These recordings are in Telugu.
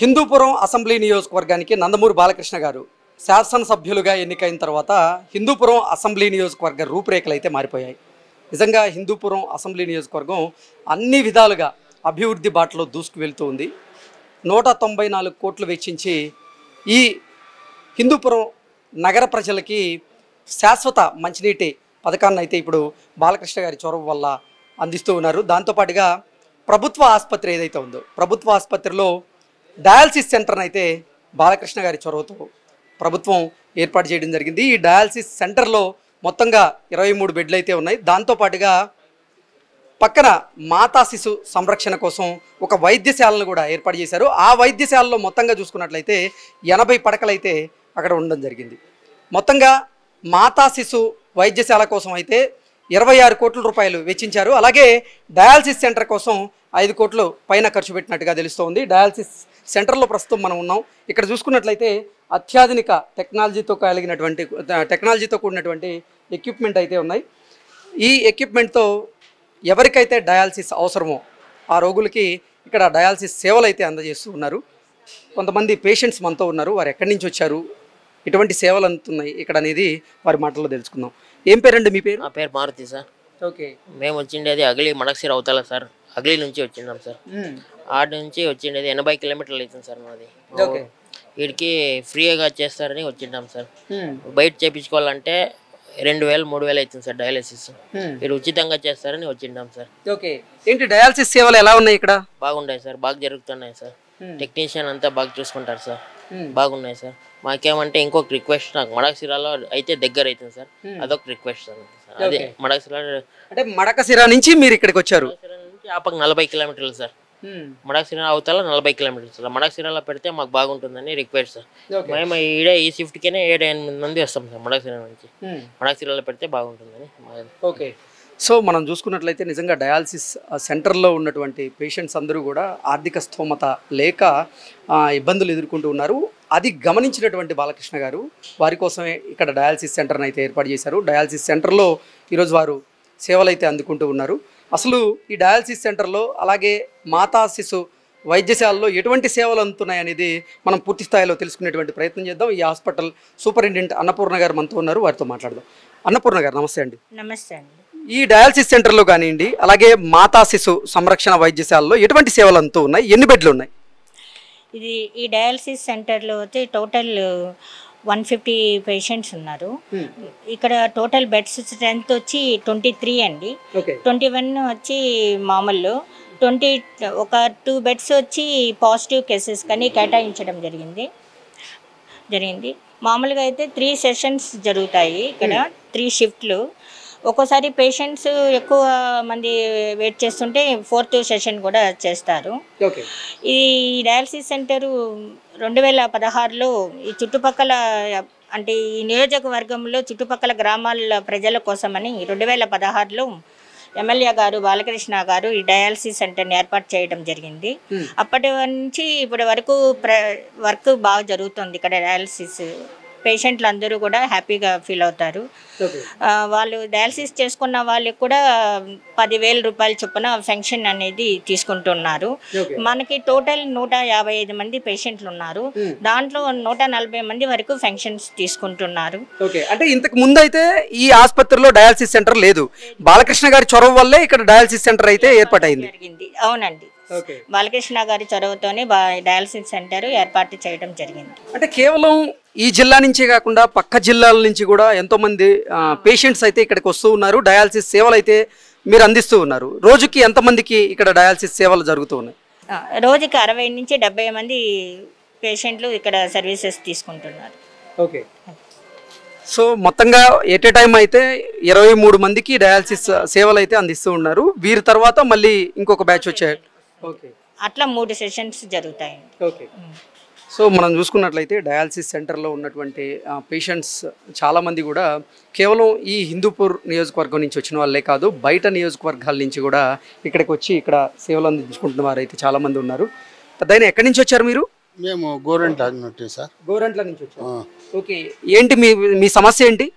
హిందూపురం అసెంబ్లీ నియోజకవర్గానికి నందమూరి బాలకృష్ణ గారు శాసనసభ్యులుగా ఎన్నికైన తర్వాత హిందూపురం అసెంబ్లీ నియోజకవర్గ రూపురేఖలు అయితే మారిపోయాయి. నిజంగా హిందూపురం అసెంబ్లీ నియోజకవర్గం అన్ని విధాలుగా అభివృద్ధి బాటలో దూసుకు వెళ్తూ ఉంది. 194 కోట్లు వెచ్చించి ఈ హిందూపురం నగర ప్రజలకి శాశ్వత మంచినీటి పథకాన్ని అయితే ఇప్పుడు బాలకృష్ణ గారి చొరవ వల్ల అందిస్తూ ఉన్నారు. దాంతోపాటుగా ప్రభుత్వ ఆసుపత్రి ఏదైతే ఉందో ప్రభుత్వ ఆసుపత్రిలో డయాలసిస్ సెంటర్ని అయితే బాలకృష్ణ గారి చొరవతో ప్రభుత్వం ఏర్పాటు చేయడం జరిగింది. ఈ డయాలసిస్ సెంటర్లో మొత్తంగా 23 బెడ్లు అయితే ఉన్నాయి. దాంతోపాటుగా పక్కన మాతా శిశు సంరక్షణ కోసం ఒక వైద్యశాలను కూడా ఏర్పాటు చేశారు. ఆ వైద్యశాలలో మొత్తంగా చూసుకున్నట్లయితే 80 పడకలు అయితే అక్కడ ఉండడం జరిగింది. మొత్తంగా మాతా శిశు వైద్యశాల కోసం అయితే 26 కోట్ల రూపాయలు వెచ్చించారు. అలాగే డయాలసిస్ సెంటర్ కోసం 5 కోట్లు పైన ఖర్చు పెట్టినట్టుగా తెలుస్తోంది. డయాలసిస్ సెంటర్లో ప్రస్తుతం మనం ఉన్నాం. ఇక్కడ చూసుకున్నట్లయితే అత్యాధునిక టెక్నాలజీతో కూడినటువంటి ఎక్విప్మెంట్ అయితే ఉన్నాయి. ఈ ఎక్విప్మెంట్తో ఎవరికైతే డయాలసిస్ అవసరమో ఆ రోగులకి ఇక్కడ డయాలసిస్ సేవలు అయితే అందజేస్తూ ఉన్నారు. కొంతమంది పేషెంట్స్ మనతో ఉన్నారు. వారు ఎక్కడి నుంచి వచ్చారు, ఎటువంటి సేవలు అందుతున్నాయి ఇక్కడ అనేది వారి మాటల్లో తెలుసుకుందాం. ఏం పేరండి మీ పేరు? నా పేరు మారుతి సార్. ఓకే. మేము వచ్చిండేది అగలి మడకసిర అవుతాల సార్. అగలి నుంచి వచ్చిందాం సార్. ఆడ నుంచి వచ్చిండేది 80 కిలోమీటర్లు అవుతుంది సార్ మాది. వీడికి ఫ్రీగా చేస్తారని వచ్చిండాం సార్. బయట చేయించుకోవాలంటే 2000 3000 అవుతుంది సార్ డయాలసిస్. వీడు ఉచితంగా చేస్తారని వచ్చిండాం సార్. ఓకే. ఏంటి డయాలసిస్ సేవలు ఎలా ఉన్నాయి ఇక్కడ? బాగున్నాయి సార్, బాగా జరుగుతున్నాయి సార్. టెక్నీషియన్ అంతా బాగా చూసుకుంటారు సార్, బాగున్నాయి సార్. మాకేమంటే ఇంకొక రిక్వెస్ట్, నాకు మడకసిరాలో అయితే దగ్గర అవుతుంది సార్, అదొక రిక్వెస్ట్ సార్. అదే మడకసిర అంటే మడకసిర నుంచి మీరు ఇక్కడికి వచ్చారు. నుంచి ఆ పక్క 40 కిలోమీటర్లు సార్. మడకసిర అవతల 40 కిలోమీటర్లు సార్. మడకసిరాలో పెడితే మాకు బాగుంటుందని రిక్వెస్ట్ సార్. మేము ఈడే ఈ షిఫ్ట్కినే 7-8 మంది వస్తాం సార్ మడకసిర నుంచి. మడకసిరాలో పెడితే బాగుంటుందని. ఓకే. సో మనం చూసుకున్నట్లయితే నిజంగా డయాలసిస్ సెంటర్లో ఉన్నటువంటి పేషెంట్స్ అందరూ కూడా ఆర్థిక స్థోమత లేక ఇబ్బందులు ఎదుర్కొంటూ ఉన్నారు. అది గమనించినటువంటి బాలకృష్ణ గారు వారి కోసమే ఇక్కడ డయాలసిస్ సెంటర్ని అయితే ఏర్పాటు చేశారు. డయాలసిస్ సెంటర్లో ఈరోజు వారు సేవలు అయితే అందుకుంటూ ఉన్నారు. అసలు ఈ డయాలసిస్ సెంటర్లో అలాగే మాతా శిశు వైద్యశాలలో ఎటువంటి సేవలు అందుతున్నాయి అనేది మనం పూర్తి స్థాయిలో తెలుసుకునేటువంటి ప్రయత్నం చేద్దాం. ఈ హాస్పిటల్ సూపరింటెండెంట్ అన్నపూర్ణ గారు మనతో ఉన్నారు, వారితో మాట్లాడదాం. అన్నపూర్ణ గారు నమస్తే అండి. నమస్తే అండి. ఈ డయాలసిస్ సెంటర్లో కానివ్వండి అలాగే మాతా శిశు సంరక్షణ వైద్యశాలలో ఎటువంటి సేవలు అంతూ ఉన్నాయి, ఎన్ని బెడ్లు ఉన్నాయి? ఇది ఈ డయాలసిస్ సెంటర్లో వచ్చి టోటల్ 150 పేషెంట్స్ ఉన్నారు. ఇక్కడ టోటల్ బెడ్స్ స్ట్రెంత్ వచ్చి 23 అండి. 21 వచ్చి మామూలు, 2 బెడ్స్ వచ్చి పాజిటివ్ కేసెస్ కానీ కేటాయించడం జరిగింది. మామూలుగా అయితే 3 సెషన్స్ జరుగుతాయి ఇక్కడ, 3 షిఫ్ట్లు. ఒక్కోసారి పేషెంట్స్ ఎక్కువ మంది వెయిట్ చేస్తుంటే 4th సెషన్ కూడా చేస్తారు. ఈ డయాలసిస్ సెంటరు 2016లో ఈ చుట్టుపక్కల అంటే ఈ నియోజకవర్గంలో చుట్టుపక్కల గ్రామాల ప్రజల కోసమని 2016లో ఎమ్మెల్యే గారు బాలకృష్ణ గారు ఈ డయాలసిస్ సెంటర్ని ఏర్పాటు చేయడం జరిగింది. అప్పటి నుంచి ఇప్పటి వరకు వర్క్ బాగా జరుగుతుంది ఇక్కడ. డయాలసిస్ పేషెంట్లు అందరూ కూడా హ్యాపీగా ఫీల్ అవుతారు. వాళ్ళు డయాలసిస్ చేసుకున్న వాళ్ళకి కూడా 10,000 రూపాయల చొప్పున పెన్షన్ అనేది తీసుకుంటున్నారు. మనకి టోటల్ 155 మంది పేషెంట్లు ఉన్నారు. దాంట్లో 140 మంది వరకు పెన్షన్స్ తీసుకుంటున్నారు. అంటే ఇంతకు ముందు అయితే ఈ ఆసుపత్రిలో డయాలసిస్ సెంటర్ లేదు. బాలకృష్ణ గారి చొరవ వల్లే ఇక్కడ డయాలసిస్ సెంటర్ అయితే ఏర్పాటైంది. అవునండి, బాలకృష్ణ గారి చొరవతోనే డయాలసిస్ సెంటర్ ఏర్పాటు చేయడం జరిగింది. అంటే కేవలం ఈ జిల్లా నుంచే కాకుండా పక్క జిల్లాల నుంచి కూడా ఎంతోమంది పేషెంట్స్ అయితే ఇక్కడికి వస్తూ ఉన్నారు. డయాలసిస్ సేవలు అయితే మీరు అందిస్తూ ఉన్నారు. రోజుకి ఎంతమందికి ఇక్కడ డయాలసిస్ సేవలు జరుగుతూ ఉన్నాయి? రోజుకి 60 నుంచి 70 మంది పేషెంట్లు ఇక్కడ సర్వీసెస్ తీసుకుంటున్నారు. ఓకే. సో మొత్తంగా ఎట్ ఏ టైం అయితే 23 మందికి డయాలసిస్ సేవలు అయితే అందిస్తూ ఉన్నారు. వీరి తర్వాత మళ్ళీ ఇంకొక బ్యాచ్ వచ్చారు. ఓకే. అట్లా 3 సెషన్స్ జరుగుతాయి. ఓకే. సో మనం చూసుకున్నట్లయితే డయాలసిస్ సెంటర్లో ఉన్నటువంటి పేషెంట్స్ చాలామంది కూడా కేవలం ఈ హిందూపూర్ నియోజకవర్గం నుంచి వచ్చిన వాళ్ళే కాదు, బయట నియోజకవర్గాల నుంచి కూడా ఇక్కడికి వచ్చి ఇక్కడ సేవలు అందించుకుంటున్న వారు అయితే చాలామంది ఉన్నారు. పెద్దయినా ఎక్కడి నుంచి వచ్చారు మీరు? మేము గోరంట్ల నుంచి సార్. గోరంట్ల నుంచి వచ్చారు. ఓకే. ఏంటి మీ సమస్య ఏంటి?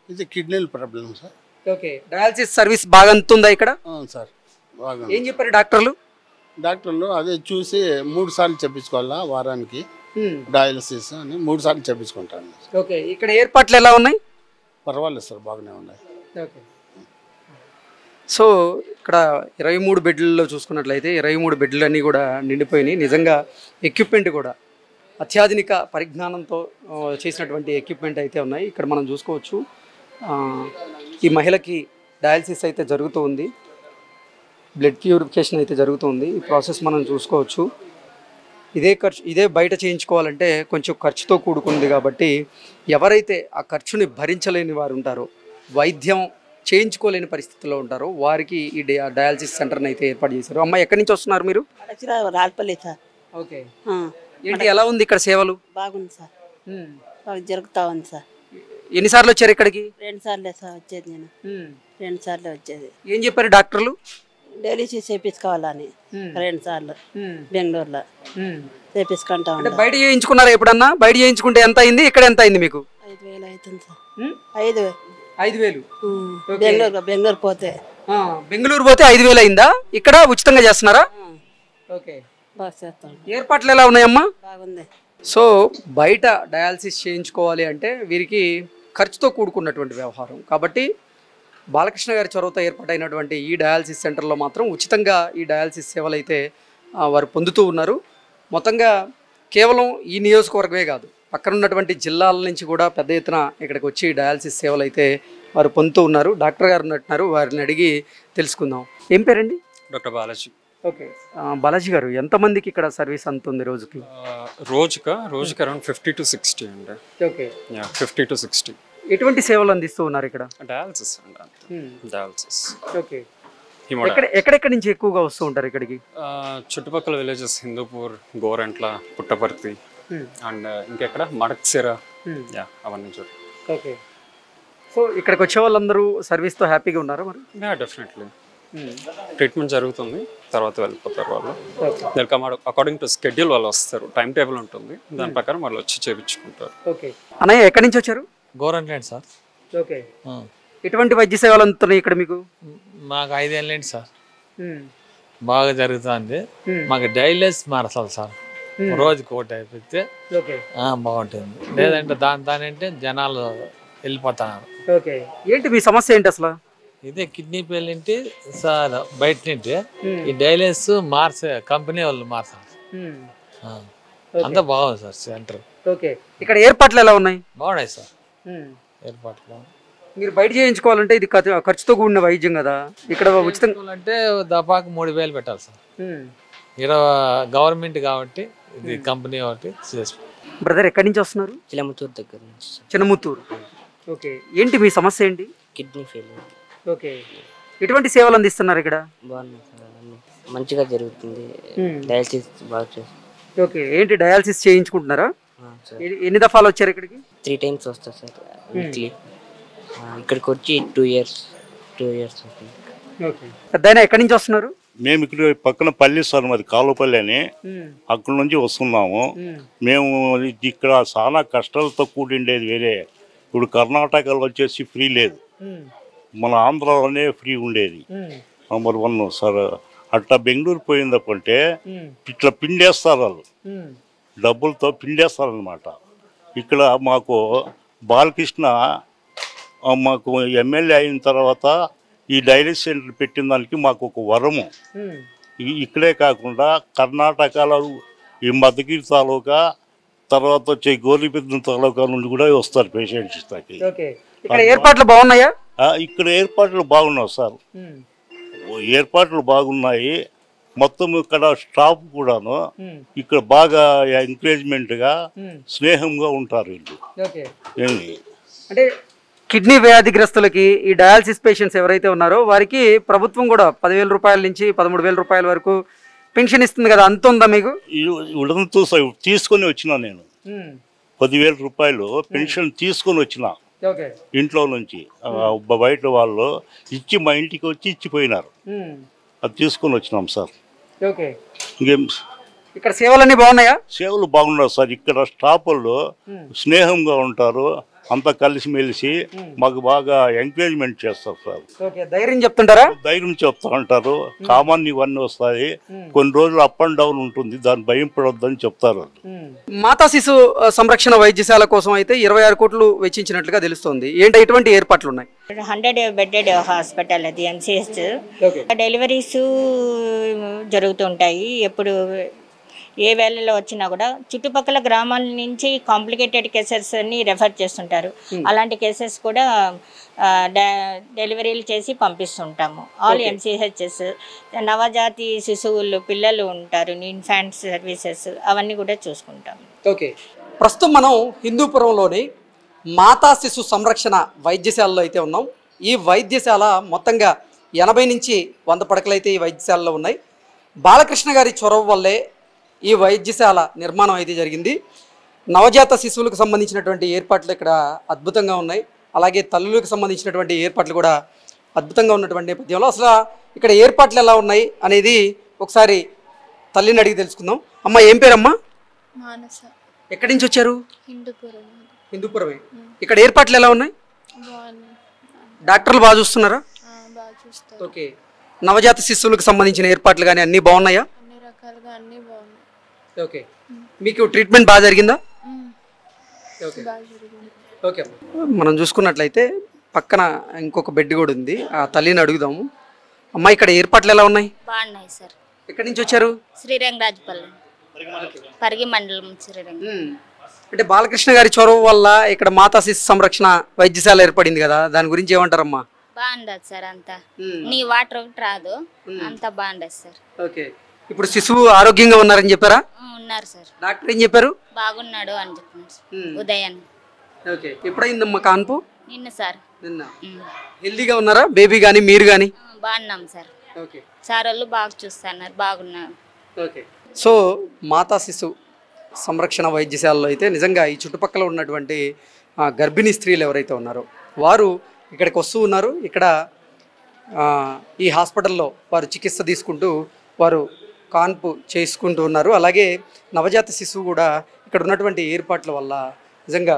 ఇది కిడ్నీల problem sir. Okay. Dialysis service బాగా అందుతుందా ఇక్కడ? సార్ బాగా. ఏం చెప్పారు డాక్టర్లు? డాక్టర్లు అదే చూసి 3 సార్లు చెప్పించుకోవాలా వారానికి డయాలసిస్ అని 3 సార్లు చెప్పించుకుంటాను. ఓకే, ఇక్కడ ఏర్పాట్లు ఎలా ఉన్నాయి? పర్వాలేదు సార్, బాగానే ఉన్నాయి. ఓకే, సో ఇక్కడ 23 బెడ్లలో చూసుకున్నట్లయితే 23 బెడ్లన్నీ కూడా నిండిపోయినాయి. నిజంగా ఎక్విప్మెంట్ కూడా అత్యాధునిక పరిజ్ఞానంతో చేసినటువంటి ఎక్విప్మెంట్ అయితే ఉన్నాయి. ఇక్కడ మనం చూసుకోవచ్చు ఈ మహిళకి డయాలసిస్ అయితే జరుగుతూ ఉంది, బ్లడ్ ప్యూరిఫికేషన్ అయితే జరుగుతుంది. ఈ ప్రాసెస్ మనం చూసుకోవచ్చు. ఇదే బయట చేయించుకోవాలంటే కొంచెం ఖర్చుతో కూడుకుంది కాబట్టి ఎవరైతే ఆ ఖర్చుని భరించలేని వారు ఉంటారో, వైద్యం చేయించుకోలేని పరిస్థితుల్లో ఉంటారో వారికి ఈ డయాలసిస్ సెంటర్ని అయితే ఏర్పాటు చేశారు. అమ్మ, ఎక్కడి నుంచి వస్తున్నారు మీరు? రాల్పల్లి సార్. ఓకే, ఏంటి ఎలా ఉంది ఇక్కడ సేవలు? బాగుంది సార్, బాగా జరుగుతూ ఉంది సార్. ఎన్నిసార్లు వచ్చారు ఇక్కడికి? 2 సార్లే సార్ వచ్చేది నేను. 2 సార్లే వచ్చేది. ఏం చెప్పారు డాక్టర్లు? డయాలసిస్ చేయించుకోవాలని 2 సార్లు బెంగళూరులో చేయించుకుంటా అంటే బయట చేయించుకున్నారా ఎప్పుడన్నా? బయట చేయించుకుంటే ఎంత అయింది, ఇక్కడ ఎంత అయింది మీకు? 5,000 అవుతుంది సార్. 5,000. 5,000 బెంగళూరు పోతే. బెంగళూరు పోతే 5,000 అయిందా? ఇక్కడ ఉచితంగా చేస్తున్నారా? ఓకే, బాగా చేస్తాం. ఏర్పాట్లు ఎలా ఉన్నాయమ్మా? బాగుంది. సో బయట డయాలసిస్ చేయించుకోవాలి అంటే వీరికి ఖర్చుతో కూడుకున్నటువంటి వ్యవహారం కాబట్టి బాలకృష్ణ గారి చొరవతో ఏర్పాటైనటువంటి ఈ డయాలసిస్ సెంటర్లో మాత్రం ఉచితంగా ఈ డయాలసిస్ సేవలు అయితే వారు పొందుతూ ఉన్నారు. మొత్తంగా కేవలం ఈ నియోజకవర్గమే కాదు, పక్కన ఉన్నటువంటి జిల్లాల నుంచి కూడా పెద్ద ఎత్తున ఇక్కడికి వచ్చి డయాలసిస్ సేవలు అయితే వారు పొందుతూ ఉన్నారు. డాక్టర్ గారు ఉన్నట్టున్నారు, వారిని అడిగి తెలుసుకుందాం. ఏం పేరండి? డాక్టర్ బాలాజీ. ఓకే, బాలాజీ గారు, ఎంతమందికి ఇక్కడ సర్వీస్ అంతుంది రోజుకి? రోజుకి అరౌండ్ 50 to 60 అండి. Okay, 50 to 60. ఎటువంటి సేవలు అందిస్తూ ఉన్నారు ఇక్కడ? డయాలసిస్ అండి, డయాలసిస్. ఓకే, ఎక్కడెక్కడి నుంచి ఎక్కువగా వస్తూ ఉంటారు ఇక్కడికి? చుట్టుపక్కల విలేజెస్ హిందూపూర్, గోరంట్ల, పుట్టపర్తి అండ్ ఇంకెక్కడ మడక్సిర, అవన్నీ చూడండి. ఓకే, సో ఇక్కడికి వచ్చే వాళ్ళందరూ సర్వీస్తో హ్యాపీగా ఉన్నారా మరి? డెఫినెట్లీ. ట్రీట్మెంట్ జరుగుతుంది, తర్వాత వెళ్ళిపోతారు వాళ్ళు. వెల్కమ్ అకార్డింగ్ టు స్కెడ్యూల్ వాళ్ళు వస్తారు, టైం టేబుల్ ఉంటుంది, దాని ప్రకారం వాళ్ళు వచ్చి చేయించుకుంటారు. ఓకే, అన్నయ్య ఎక్కడి నుంచి వచ్చారు? గోరంట్లేండి సార్. ఓకే, ఎటువంటి వైద్య సేవలు అందుతున్నాయి ఇక్కడ మీకు? మాకు 5 ఏళ్ళేంటి సార్, బాగా జరుగుతుంది. మాకు డైలెస్ మారసాలి సార్, రోజుకి ఒకటి అయిపోతే బాగుంటుంది. లేదంటే దాని అంటే జనాలు వెళ్ళిపోతున్నారు. ఓకే, ఏంటి మీ సమస్య ఏంటి అసలు? ఇదే కిడ్నీ పేలింటి సార్, బయట నుండి ఈ డైలెస్ కంపెనీ వాళ్ళు మార్చాలి. అంతా బాగుంది సార్ సెంటర్. ఓకే, ఇక్కడ ఏర్పాట్లు ఎలా ఉన్నాయి? బాగున్నాయి సార్ ఏర్పాట్లు. మీరు బయట చేయించుకోవాలంటే ఇది ఖర్చుతో కూడిన వైద్యం కదా, ఇక్కడ ఉచితం అంటే దపాకు 3,000 పెట్టాలి సార్. గవర్నమెంట్ కాబట్టి ఇది కంపెనీ కాబట్టి. బ్రదర్, ఎక్కడి నుంచి వస్తున్నారు? చిలమతూరు దగ్గర నుంచి. చిన్నముత్తూరు. ఓకే, ఏంటి మీ సమస్య ఏంటి? Kidney failure. ఓకే, ఎటువంటి సేవలు అందిస్తున్నారు ఇక్కడ? బాగున్నాయి సార్, అన్నీ మంచిగా జరుగుతుంది, డయాలసిస్ బాగా చేస్తుంది. ఓకే, ఏంటి డయాలసిస్ చేయించుకుంటున్నారా? ఎన్ని దఫాలు వచ్చారు ఇక్కడికి? 3 times వస్తా సార్ వీక్లీ. ఇక్కడికి వచ్చి 2 years అవుతుంది. ఓకే, పెద్దయినా ఎక్కడి నుంచి వస్తున్నారు? మేము ఇక్కడ పక్కన పల్లి సార్, మాది కాలుపల్లి అని, అక్కడ నుంచి వస్తున్నాము. మేము ఇక్కడ చాలా కష్టాలతో కూడిండేది వేరే. ఇప్పుడు కర్ణాటకలో వచ్చేసి ఫ్రీ లేదు, మన ఆంధ్రాలోనే ఫ్రీ ఉండేది. Number 1 sir. అట్లా బెంగళూరు పోయిందప్పంటే ఇట్లా పిండేస్తారు వాళ్ళు, డబ్బులతో పిండేస్తారనమాట. ఇక్కడ మాకు బాలకృష్ణ మాకు ఎమ్మెల్యే అయిన తర్వాత ఈ డయాలసిస్ సెంటర్ పెట్టిన దానికి మాకు ఒక వరము. ఇక్కడే కాకుండా కర్ణాటకలో ఈ మధుగిరి తాలూకా, తర్వాత వచ్చే గోరిబిద్ద తాలూకా నుండి కూడా వస్తారు పేషెంట్స్. ఇక్కడ ఏర్పాట్లు బాగున్నాయా? ఇక్కడ ఏర్పాట్లు బాగున్నాయి సార్, ఏర్పాట్లు బాగున్నాయి. మొత్తం ఇక్కడ స్టాఫ్ కూడాను ఇక్కడ బాగా ఎంకరేజ్మెంట్గా స్నేహంగా ఉంటారు వీళ్ళు. అంటే కిడ్నీ వ్యాధిగ్రస్తులకి ఈ డయాలసిస్ పేషెంట్స్ ఎవరైతే ఉన్నారో వారికి ప్రభుత్వం కూడా 10,000 రూపాయల నుంచి 13,000 రూపాయల వరకు పెన్షన్ ఇస్తుంది కదా, అంత ఉందా మీకు? తీసుకొని వచ్చిన నేను 10,000 రూపాయలు పెన్షన్ తీసుకొని వచ్చిన ఇంట్లో నుంచి. బయట వాళ్ళు ఇచ్చి మా ఇంటికి వచ్చి ఇచ్చిపోయినారు, అది తీసుకొని వచ్చినాం సార్. ఇంకేం ఇక్కడ సేవలన్నీ బాగున్నాయా? సేవలు బాగున్నారు సార్. ఇక్కడ స్టాఫ్ వాళ్ళు స్నేహంగా ఉంటారు, అంతా కలిసిమెలిసి మాకు బాగా ఎంకరేజ్మెంట్ చేస్తారు సార్. ఓకే, ధైర్యం చెప్తుంటారా? ధైర్యం చెప్తా ఉంటారు. కామన్ ఇవన్నీ వస్తాయి, కొన్ని రోజులు అప్ అండ్ డౌన్ ఉంటుంది, దాన్ని భయం పడొద్దని చెప్తారు. మాతా శిశు సంరక్షణ వైద్యశాల కోసం అయితే 26 కోట్లు వెచ్చించినట్లుగా తెలుస్తోంది. ఏంటి ఎటువంటి ఏర్పాట్లు ఉన్నాయి? 100 బెడ్డెడ్ హాస్పిటల్ అది MCH. డెలివరీస్ జరుగుతుంటాయి. ఎప్పుడు ఏ వేళలో వచ్చినా కూడా చుట్టుపక్కల గ్రామాల నుంచి కాంప్లికేటెడ్ కేసెస్ అన్ని రెఫర్ చేస్తుంటారు. అలాంటి కేసెస్ కూడా డెలివరీలు చేసి పంపిస్తుంటాము. ఆల్ MCHs, నవజాతి శిశువులు పిల్లలు ఉంటారు, ఇన్ఫాంట్ సర్వీసెస్ అవన్నీ కూడా చూసుకుంటాము. ఓకే, ప్రస్తుతం మనం హిందూపురంలోని మాతా శిశు సంరక్షణ వైద్యశాలలో అయితే ఉన్నాం. ఈ వైద్యశాల మొత్తంగా 80 నుంచి 100 పడకలు అయితే ఈ వైద్యశాలలో ఉన్నాయి. బాలకృష్ణ గారి చొరవ వల్లే ఈ వైద్యశాల నిర్మాణం అయితే జరిగింది. నవజాత శిశువులకు సంబంధించినటువంటి ఏర్పాట్లు ఇక్కడ అద్భుతంగా ఉన్నాయి. అలాగే తల్లులకు సంబంధించినటువంటి ఏర్పాట్లు కూడా అద్భుతంగా ఉన్నటువంటి నేపథ్యంలో అసలు ఇక్కడ ఏర్పాట్లు ఎలా ఉన్నాయి అనేది ఒకసారి తల్లిని అడిగి తెలుసుకుందాం. అమ్మ, ఏం పేరమ్మా? మానస. ఎక్కడి నుంచి వచ్చారు? హిందూపురం. హిందూపురమే. ఇక్కడ ఏర్పాట్లు ఎలా ఉన్నాయి? బాగున్నాయి. డాక్టర్లు బాగా చూస్తున్నారా? బాగా చూస్తారు. ఓకే, నవజాత శిశువులకు సంబంధించిన ఏర్పాట్లు కానీ అన్నీ బాగున్నాయా? అన్ని రకాలుగా అన్నీ బాగున్నాయి. ఓకే, మీకు ట్రీట్మెంట్ బాగా జరిగిందా? ఓకే బాగా జరిగింది. ఓకే, మనం చూసుకున్నట్లయితే పక్కన ఇంకొక బెడ్ కూడా ఉంది. ఆ తల్లిని అడుగుదాము. అమ్మ, ఇక్కడ ఏర్పాట్లు ఎలా ఉన్నాయి? బాగున్నాయి సార్. ఎక్కడి నుంచి వచ్చారు? శ్రీరంగరాజపల్లి, పరిగి మండలం శ్రీరంగ. అంటే బాలకృష్ణ గారి చొరవ వల్ల ఇక్కడ మాతా శిశు సంరక్షణ వైద్యశాల ఏర్పడింది కదా, దాని గురించి ఏమంటారమ్మా? బాగుండదు సార్, అంతా నీ వాటర్ ఒకటి రాదు, అంతా బాగుండదు సార్. ఓకే, ఇప్పుడు శిశువు ఆరోగ్యంగా ఉన్నారని చెప్పారా? ఉన్నారు సార్. డాక్టర్ ఏం చెప్పారు? బాగున్నాడు అని చెప్పారు ఉదయాన్ని. ఓకే, ఎప్పుడైందమ్మా కాన్పు? నిన్న సార్. నిన్న. హెల్దీగా ఉన్నారా బేబీ కానీ మీరు కానీ? బాగున్నాం సార్. ఓకే, సార్ వాళ్ళు బాగా చూస్తున్నారు, బాగున్నారు. ఓకే, సో మాతా శిశు సంరక్షణ వైద్యశాలలో అయితే నిజంగా ఈ చుట్టుపక్కల ఉన్నటువంటి గర్భిణీ స్త్రీలు ఎవరైతే ఉన్నారో వారు ఇక్కడికి వస్తూ ఉన్నారు. ఇక్కడ ఈ హాస్పిటల్లో వారు చికిత్స తీసుకుంటూ వారు కాన్పు చేసుకుంటూ ఉన్నారు. అలాగే నవజాత శిశువు కూడా ఇక్కడ ఉన్నటువంటి ఏర్పాట్ల వల్ల నిజంగా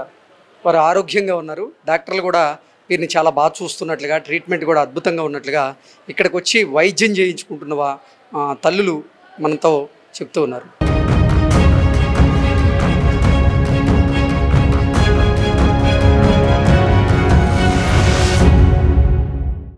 వారు ఆరోగ్యంగా ఉన్నారు. డాక్టర్లు కూడా వీరిని చాలా బాగా చూస్తున్నట్లుగా, ట్రీట్మెంట్ కూడా అద్భుతంగా ఉన్నట్లుగా ఇక్కడికి వచ్చి వైద్యం చేయించుకుంటున్న తల్లులు మనతో చెప్తూ ఉన్నారు.